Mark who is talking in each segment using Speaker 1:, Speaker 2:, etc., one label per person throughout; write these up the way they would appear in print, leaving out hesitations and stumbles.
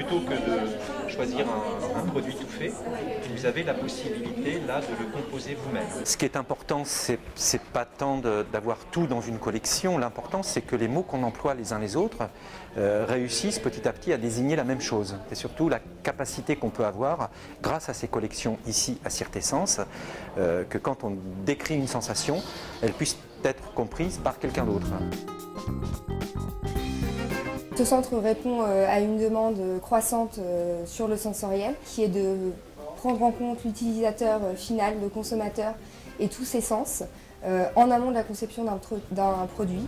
Speaker 1: plutôt que de choisir un produit tout fait, vous avez la possibilité là de le composer vous-même.
Speaker 2: Ce qui est important, c'est pas tant d'avoir tout dans une collection, l'important c'est que les mots qu'on emploie les uns les autres réussissent petit à petit à désigner la même chose. C'est surtout la capacité qu'on peut avoir grâce à ces collections ici à Sirtessens, que quand on décrit une sensation, elle puisse être comprise par quelqu'un d'autre.
Speaker 3: Ce centre répond à une demande croissante sur le sensoriel, qui est de prendre en compte l'utilisateur final, le consommateur et tous ses sens en amont de la conception d'un produit.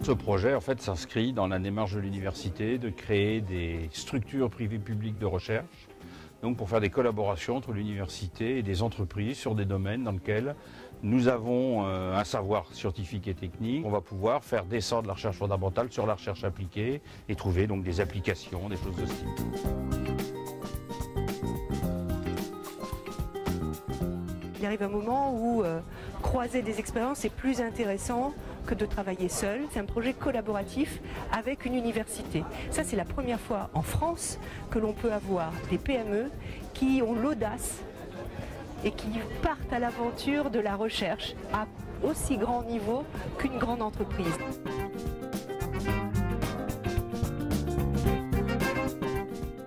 Speaker 4: Ce projet en fait s'inscrit dans la démarche de l'université de créer des structures privées publiques de recherche, donc pour faire des collaborations entre l'université et des entreprises sur des domaines dans lesquels nous avons un savoir scientifique et technique. On va pouvoir faire descendre la recherche fondamentale sur la recherche appliquée et trouver donc des applications, des choses de ce type.
Speaker 5: Il arrive un moment où croiser des expériences est plus intéressant que de travailler seul. C'est un projet collaboratif avec une université. Ça, c'est la première fois en France que l'on peut avoir des PME qui ont l'audace et qui partent à l'aventure de la recherche à aussi grand niveau qu'une grande entreprise.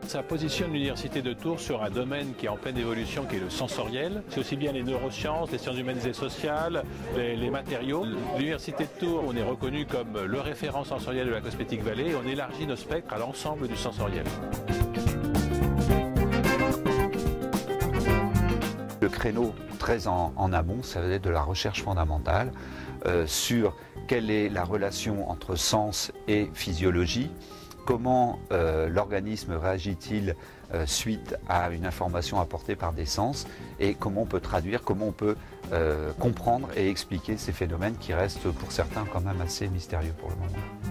Speaker 6: Ça positionne l'Université de Tours sur un domaine qui est en pleine évolution, qui est le sensoriel. C'est aussi bien les neurosciences, les sciences humaines et sociales, les matériaux. L'Université de Tours, on est reconnu comme le référent sensoriel de la Cosmétique Vallée et on élargit nos spectres à l'ensemble du sensoriel.
Speaker 7: Le créneau très en amont, ça va être de la recherche fondamentale sur quelle est la relation entre sens et physiologie. Comment l'organisme réagit-il suite à une information apportée par des sens et comment on peut traduire, comment on peut comprendre et expliquer ces phénomènes qui restent pour certains quand même assez mystérieux pour le moment.